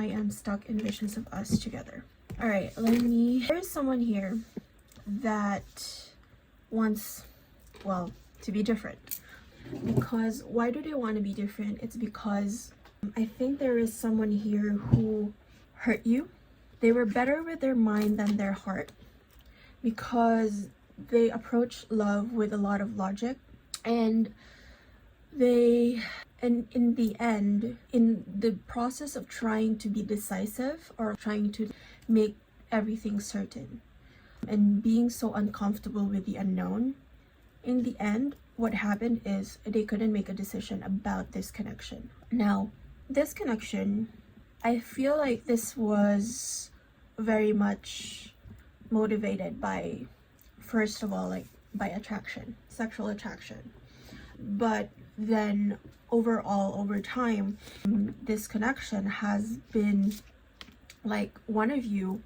I am stuck in visions of us together. All right, there's someone here that wants, well, to be different. Because why do they want to be different? It's because I think there is someone here who hurt you. They were better with their mind than their heart, because they approach love with a lot of logic, and in the end, in the process of trying to be decisive or trying to make everything certain and being so uncomfortable with the unknown, in the end, what happened is they couldn't make a decision about this connection. Now, this connection, I feel like this was very much motivated by, first of all, like by attraction, sexual attraction. But then overall, over time, this connection has been like one of you,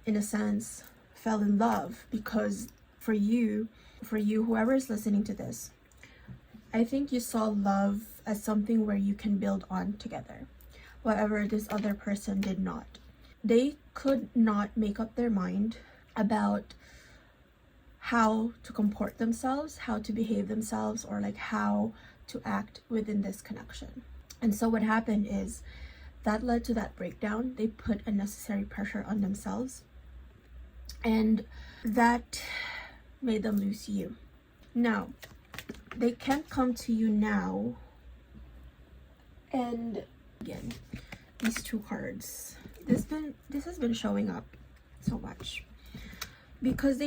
in a sense, fell in love, because for you, whoever is listening to this, I think you saw love as something where you can build on together, whatever this other person did not. They could not make up their mind about how to comport themselves, how to behave themselves, or like how to act within this connection. And so what happened is that led to that breakdown. They put unnecessary pressure on themselves, and that made them lose you. Now, they can't come to you now. And again, these two cards, this has been showing up so much because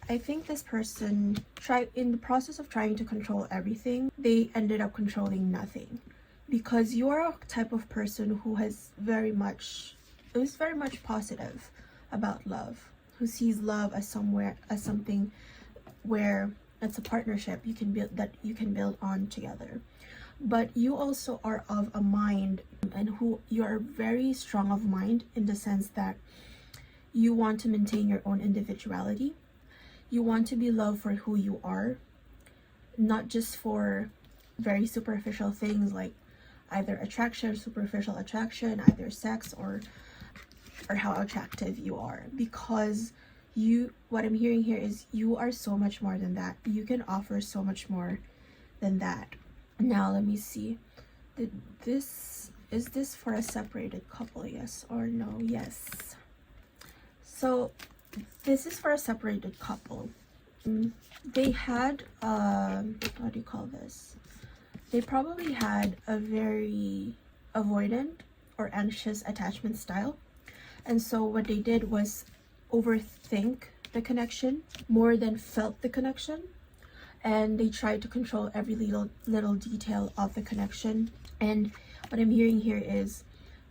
I think this person tried, in the process of trying to control everything, they ended up controlling nothing, because you are a type of person who is very much positive about love, who sees love as something where it's a partnership you can build on together. But you also are of a mind, and who you are very strong of mind, in the sense that you want to maintain your own individuality. You want to be loved for who you are, not just for very superficial things like either superficial attraction, either sex or how attractive you are. Because what I'm hearing here is you are so much more than that. You can offer so much more than that. Now let me see. Is this for a separated couple? Yes or no? Yes. So this is for a separated couple. They had what do you call this? They probably had a very avoidant or anxious attachment style. And so what they did was overthink the connection more than felt the connection. And they tried to control every little detail of the connection. And what I'm hearing here is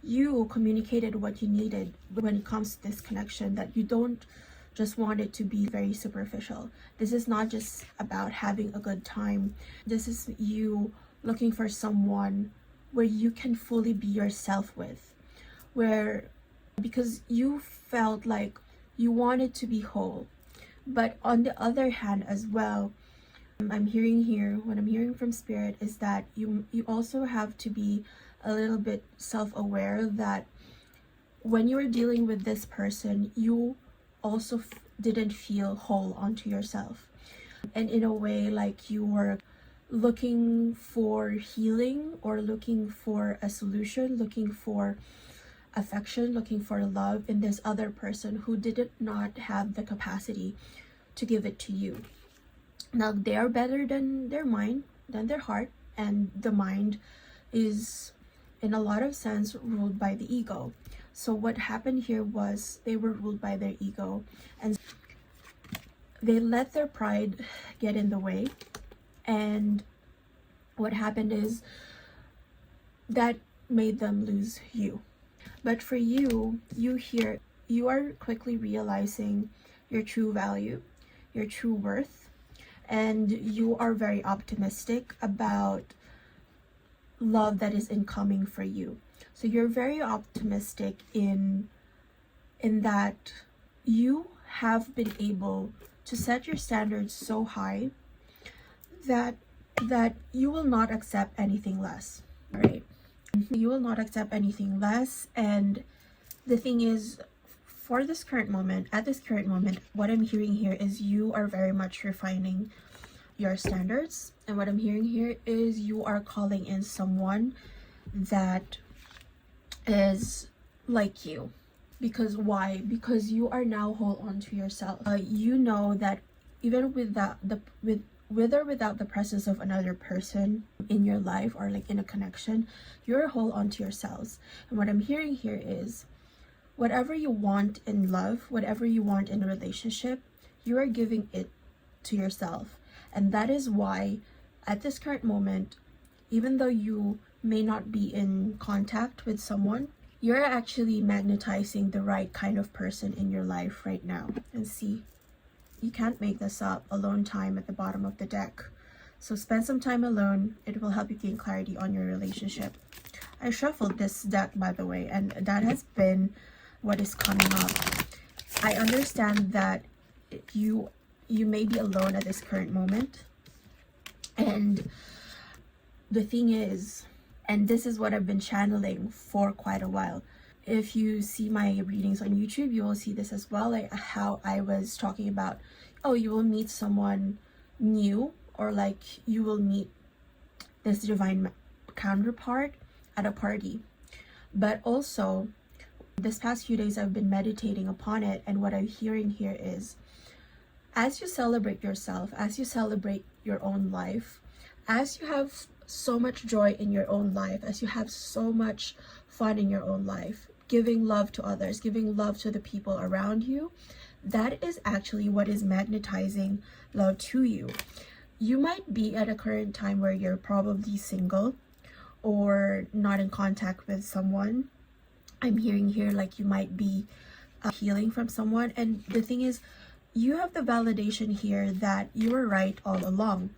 you communicated what you needed when it comes to this connection, that you don't just want it to be very superficial. This is not just about having a good time. This is you looking for someone where you can fully be yourself with, because you felt like you wanted to be whole. But on the other hand as well, what I'm hearing from Spirit is that you also have to be a little bit self-aware that when you were dealing with this person, you also didn't feel whole onto yourself. And in a way, like you were looking for healing, or looking for a solution, looking for affection, looking for love in this other person who did not have the capacity to give it to you. Now, they are better than their mind, than their heart, and the mind is, in a lot of sense, ruled by the ego. So what happened here was they were ruled by their ego, and they let their pride get in the way. And what happened is that made them lose you. But for you are quickly realizing your true value, your true worth, and you are very optimistic about love that is incoming for you. So you're very optimistic in that you have been able to set your standards so high that you will not accept anything less. All right. You will not accept anything less. And the thing is, for this current moment, at this current moment, what I'm hearing here is you are very much refining your standards. And what I'm hearing here is you are calling in someone that is like you. Because why? Because you are now whole onto yourself. You know that even with or without the presence of another person in your life, or like in a connection, you're whole onto yourselves. And what I'm hearing here is whatever you want in love, whatever you want in a relationship, you are giving it to yourself. And that is why at this current moment, even though you may not be in contact with someone, you're actually magnetizing the right kind of person in your life right now. And see, you can't make this up. Alone time at the bottom of the deck. So spend some time alone. It will help you gain clarity on your relationship. I shuffled this deck, by the way, and that has been what is coming up. I understand that you may be alone at this current moment. And the thing is, and this is what I've been channeling for quite a while. If you see my readings on YouTube, you will see this as well, like how I was talking about, oh, you will meet someone new, or like you will meet this divine counterpart at a party. But also, this past few days I've been meditating upon it, and what I'm hearing here is, as you celebrate yourself, as you celebrate your own life, as you have so much joy in your own life, as you have so much fun in your own life, giving love to others, giving love to the people around you, that is actually what is magnetizing love to you. You might be at a current time where you're probably single or not in contact with someone. I'm hearing here like you might be healing from someone. And the thing is, you have the validation here that you were right all along.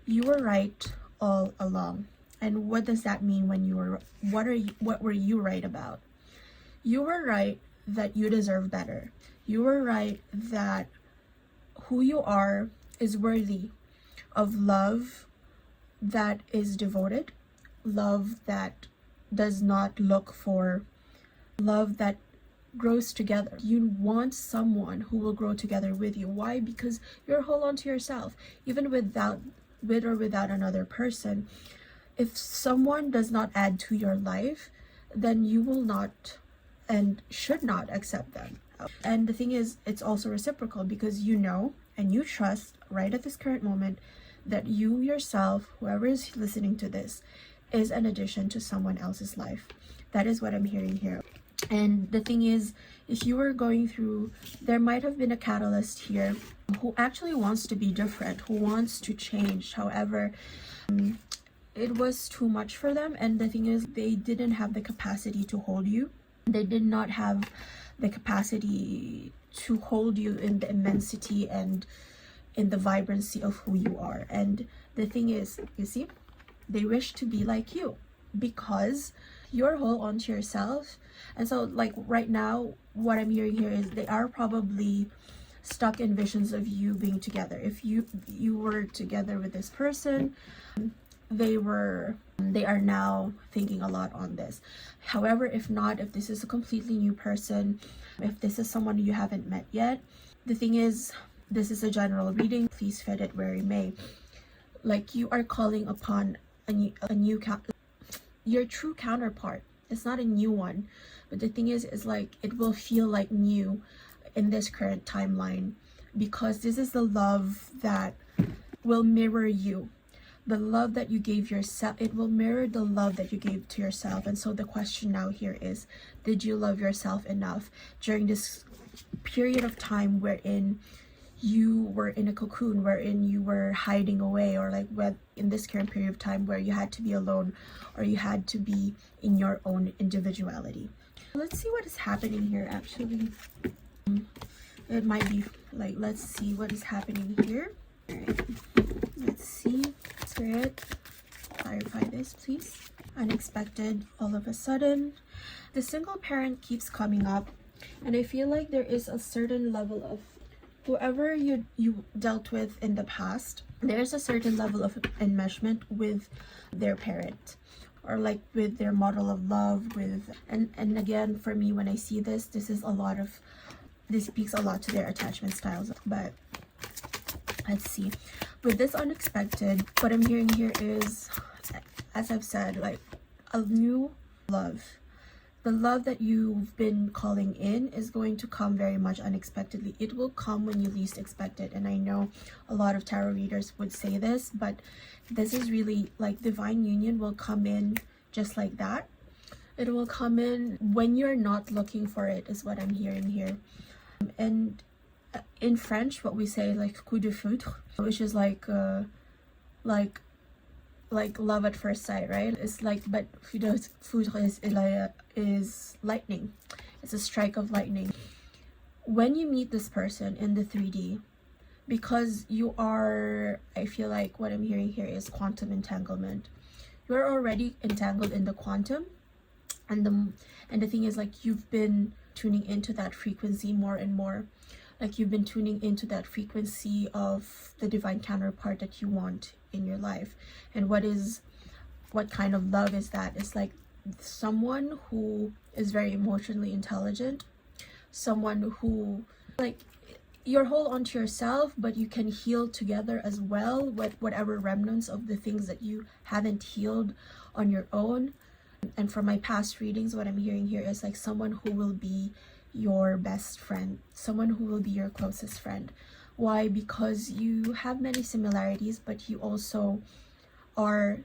You were right all along. And what does that mean when you were, what were you right about? You were right that you deserve better. You were right that who you are is worthy of love that is devoted, love that does not look for, love that grows together. You want someone who will grow together with you. Why? Because you're whole onto yourself. Even with or without another person, if someone does not add to your life, then you will not and should not accept them. And the thing is, it's also reciprocal, because you know and you trust right at this current moment that you yourself, whoever is listening to this, is an addition to someone else's life. That is what I'm hearing here. And the thing is, if you were going through, there might have been a catalyst here who actually wants to be different, who wants to change. However, it was too much for them. And the thing is, they didn't have the capacity to hold you. They did not have the capacity to hold you in the immensity and in the vibrancy of who you are. And the thing is, you see, they wish to be like you because you're whole onto yourself. And so like right now, what I'm hearing here is they are probably stuck in visions of you being together. If you were together with this person, they are now thinking a lot on this. However, if not, if this is a completely new person, if this is someone you haven't met yet, the thing is, this is a general reading. Please fit it where you may. Like, you are calling upon your true counterpart. It's not a new one, but the thing is like it will feel like new in this current timeline, because this is the love that will mirror you. The love that you gave yourself, it will mirror the love that you gave to yourself. And so the question now here is, did you love yourself enough during this period of time wherein you were in a cocoon, wherein you were hiding away, or like in this current period of time where you had to be alone, or you had to be in your own individuality? Let's see what is happening here. Actually, it might be like, let's see what is happening here. All right, let's see. Spirit, clarify this, please. Unexpected, all of a sudden. The single parent keeps coming up, and I feel like there is a certain level of whoever you dealt with in the past, there's a certain level of enmeshment with their parent, or like with their model of love, with and again, for me, when I see this is a lot of, this speaks a lot to their attachment styles. But let's see, with this unexpected, what I'm hearing here is, as I've said, like a new love. The love that you've been calling in is going to come very much unexpectedly. It will come when you least expect it. And I know a lot of tarot readers would say this, but this is really like divine union will come in just like that. It will come in when you're not looking for it, is what I'm hearing here. And in French, what we say, like coup de foudre, which is like love at first sight, right? It's like, but foudre is lightning. It's a strike of lightning. When you meet this person in the 3D, because you are, I feel like what I'm hearing here is quantum entanglement. You're already entangled in the quantum, and the thing is, like, you've been tuning into that frequency more and more. Like, you've been tuning into that frequency of the divine counterpart that you want in your life. And what kind of love is that? It's like someone who is very emotionally intelligent, someone who, like, you're whole onto yourself, but you can heal together as well with whatever remnants of the things that you haven't healed on your own. And from my past readings, what I'm hearing here is like someone who will be your best friend, someone who will be your closest friend. Why? Because you have many similarities, but you also are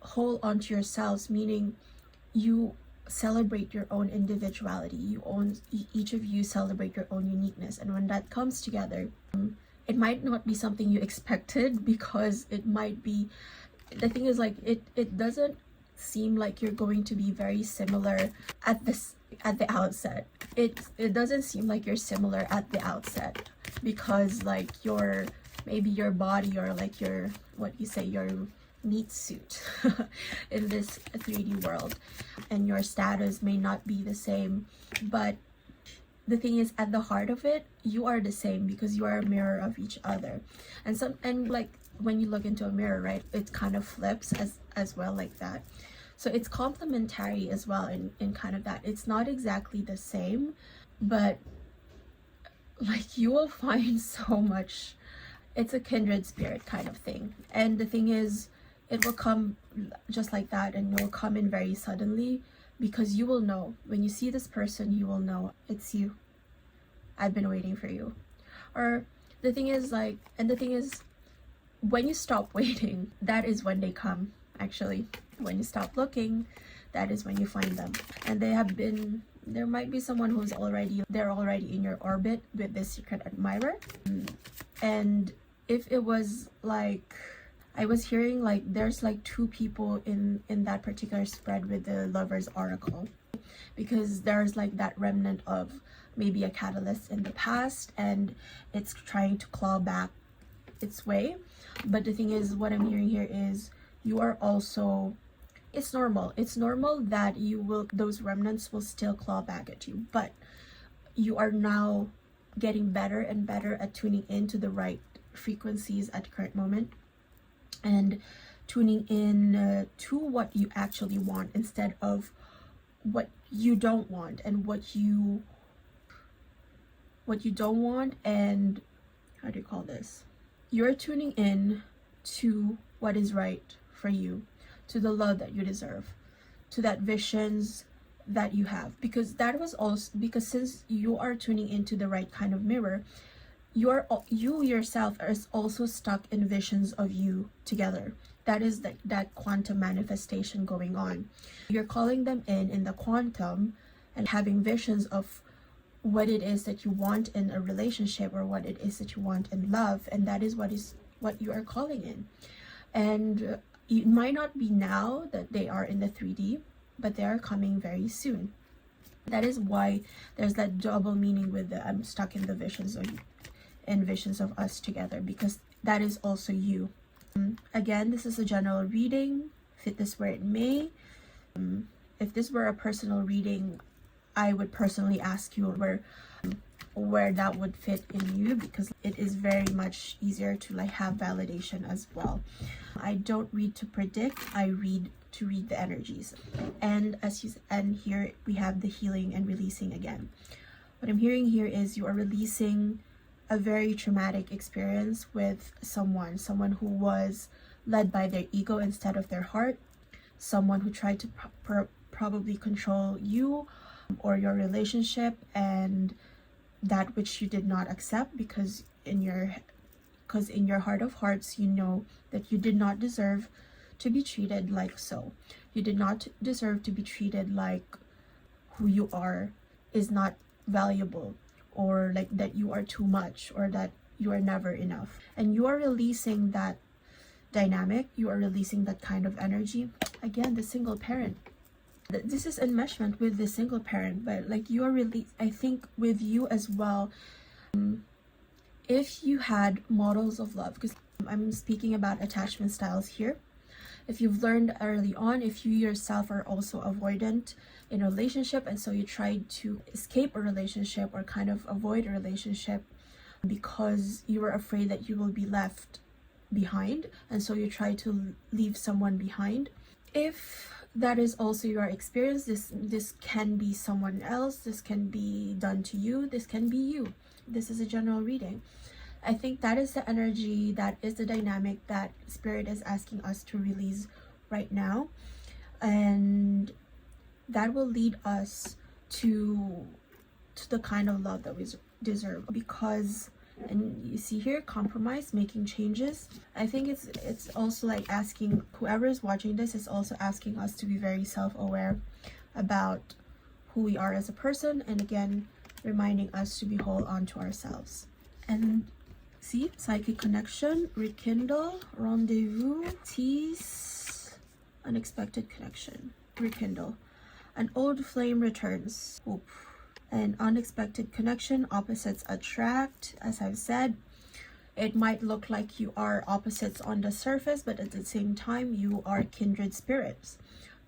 whole onto yourselves, meaning you celebrate your own individuality. Each of you celebrate your own uniqueness. And when that comes together, it might not be something you expected, because it might be, the thing is, like, it doesn't seem like you're going to be very similar at the outset. It doesn't seem like you're similar at the outset, because like maybe your body, or like your, what you say, your meat suit in this 3D world, and your status may not be the same. But the thing is, at the heart of it, you are the same, because you are a mirror of each other. And like when you look into a mirror, right, it kind of flips as well, like that. So it's complementary as well in kind of that. It's not exactly the same, but like you will find so much. It's a kindred spirit kind of thing. And the thing is, it will come just like that, and it will come in very suddenly, because you will know. When you see this person, you will know it's you. I've been waiting for you. Or the thing is, like, and the thing is, when you stop waiting, that is when they come, actually. When you stop looking, that is when you find them. And there might be someone who's already in your orbit with this secret admirer. And if it was like, I was hearing like there's like 2 people in that particular spread with the Lover's Oracle, because there's like that remnant of maybe a catalyst in the past, and it's trying to claw back its way. But the thing is, what I'm hearing here is you are also, it's normal that those remnants will still claw back at you, but you are now getting better and better at tuning into the right frequencies at the current moment, and tuning in to what you actually want, instead of what you don't want. And what you don't want, and how do you call this, you're tuning in to what is right for you, to the love that you deserve, to that visions that you have. Because that was also, because since you are tuning into the right kind of mirror, you yourself are also stuck in visions of you together. That is that quantum manifestation going on. You're calling them in the quantum, and having visions of what it is that you want in a relationship, or what it is that you want in love, and that is what you are calling in. And it might not be now that they are in the 3D, but they are coming very soon. That is why there's that double meaning with the I'm stuck in the visions of us together, because that is also you. Again, this is a general reading, fit this where it may. If this were a personal reading, I would personally ask you where that would fit in you, because it is very much easier to like have validation as well. I don't read to predict, I read to read the energies. And and here we have the healing and releasing again. What I'm hearing here is you are releasing a very traumatic experience with someone who was led by their ego instead of their heart, someone who tried to probably control you or your relationship, and that which you did not accept because in your heart of hearts, you know that you did not deserve to be treated like so. You did not deserve to be treated like who you are is not valuable, or like that you are too much, or that you are never enough. And you are releasing that dynamic, you are releasing that kind of energy. Again, the single parent. This is enmeshment with the single parent, but like you are really, I think with you as well, if you had models of love, because I'm speaking about attachment styles here. If you've learned early on, if you yourself are also avoidant in a relationship, and so you tried to escape a relationship or kind of avoid a relationship because you were afraid that you will be left behind, and so you try to leave someone behind. If that is also your experience, this can be someone else, this can be done to you, this can be you. This is a general reading. I think that is the energy, that is the dynamic that Spirit is asking us to release right now, and that will lead us to the kind of love that we deserve. Because, and you see here, compromise, making changes. I think it's also like asking, whoever is watching this is also asking us to be very self-aware about who we are as a person, and again reminding us to be whole onto ourselves. And see, psychic connection, rekindle, rendezvous, tease, unexpected connection, rekindle. An old flame returns. Oop. An unexpected connection, opposites attract. As I've said, it might look like you are opposites on the surface, but at the same time you are kindred spirits,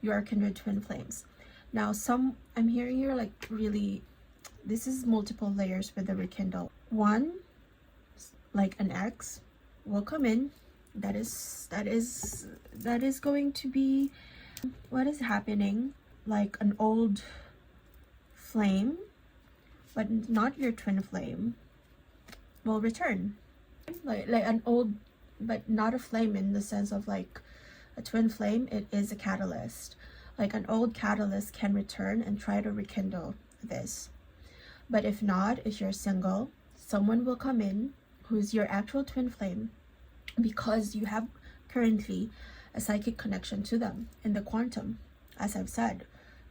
you are kindred twin flames. Now I'm hearing here like really, this is multiple layers with the rekindle. One, like an ex will come in, that is going to be what is happening. Like an old flame, but not your twin flame, will return. Like an old, but not a flame in the sense of like a twin flame. It is a catalyst. Like an old catalyst can return and try to rekindle this. But if not, if you're single, someone will come in who's your actual twin flame, because you have currently a psychic connection to them in the quantum. As I've said,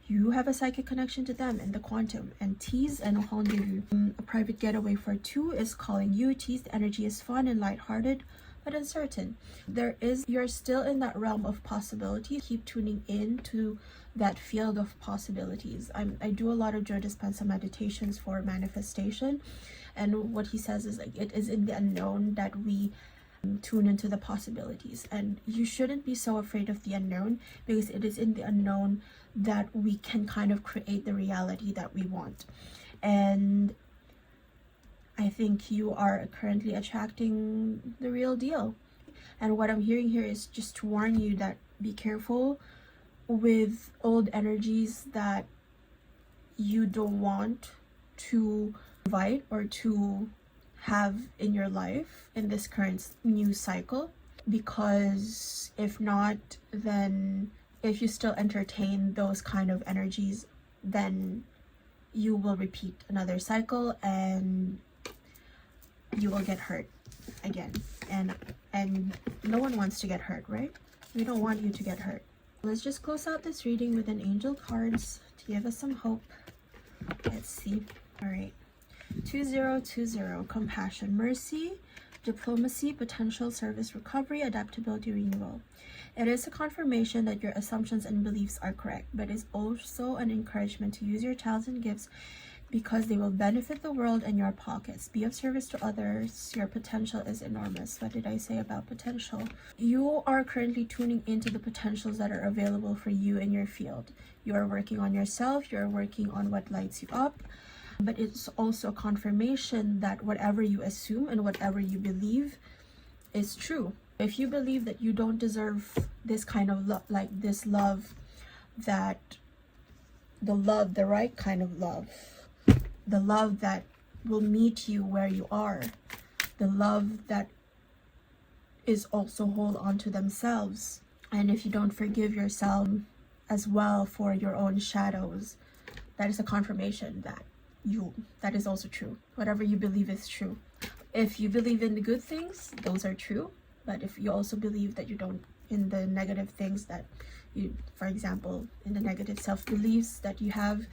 you have a psychic connection to them in the quantum. And tease and rendezvous, a private getaway for two is calling you. Tease, the energy is fun and lighthearted, but uncertain. You're still in that realm of possibility. Keep tuning in to that field of possibilities. I do a lot of Joe Dispenza meditations for manifestation, and what he says is like, it is in the unknown that we tune into the possibilities. And you shouldn't be so afraid of the unknown, because it is in the unknown that we can kind of create the reality that we want. And I think you are currently attracting the real deal. And what I'm hearing here is just to warn you that be careful with old energies that you don't want to invite or to have in your life in this current new cycle. Because if not, then if you still entertain those kind of energies, then you will repeat another cycle and you will get hurt again. And no one wants to get hurt, right? We don't want you to get hurt. Let's just close out this reading with an angel cards to give us some hope. Let's see. All right. 2020, compassion, mercy, diplomacy, potential, service, recovery, adaptability, renewal. It is a confirmation that your assumptions and beliefs are correct, but it's also an encouragement to use your talents and gifts because they will benefit the world and your pockets. Be of service to others. Your potential is enormous. What did I say about potential? You are currently tuning into the potentials that are available for you in your field. You are working on yourself. You're working on what lights you up. But it's also a confirmation that whatever you assume and whatever you believe is true. If you believe that you don't deserve this kind of love, like this love, that the right kind of love, the love that will meet you where you are, the love that is also hold on to themselves, and if you don't forgive yourself as well for your own shadows, that is a confirmation that that is also true. Whatever you believe is true. If you believe in the good things, those are true. But if you also believe that you don't, in the negative things that you, for example, in the negative self-beliefs that you have,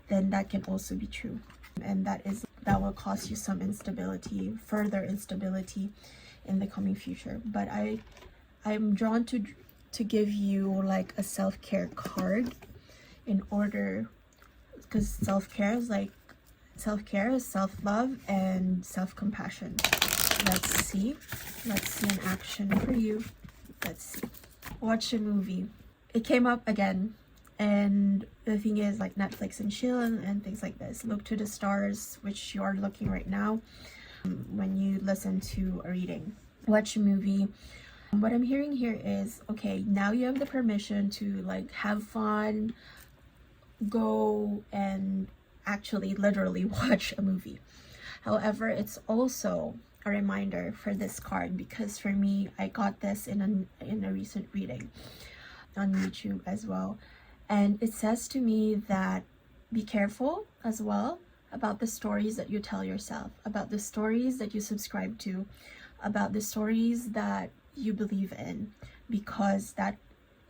then that can also be true. And that will cause you some instability, further instability in the coming future. But I'm drawn to give you like a self-care card, in order, because self-care is self-love and self-compassion. Let's see an action for you. Let's see. Watch a movie. It came up again, and the thing is, like Netflix and chill and things like this. Look to the stars, which you are looking right now when you listen to a reading. Watch a movie. What I'm hearing here is, okay, now you have the permission to like have fun, go and actually literally watch a movie. However, it's also a reminder for this card, because for me, I got this in a recent reading on YouTube as well, and it says to me that be careful as well about the stories that you tell yourself, about the stories that you subscribe to, about the stories that you believe in, because that,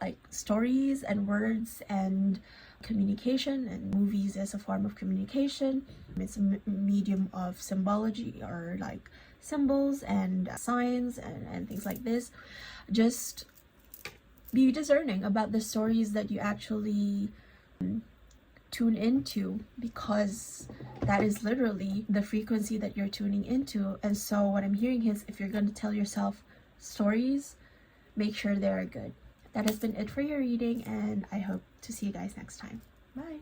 like, stories and words and communication, and movies is a form of communication. It's a medium of symbology, or like symbols and signs and things like this. Just be discerning about the stories that you actually tune into, because that is literally the frequency that you're tuning into. And so what I'm hearing is, if you're going to tell yourself stories, make sure they are good. That has been it for your reading, and I hope to see you guys next time. Bye.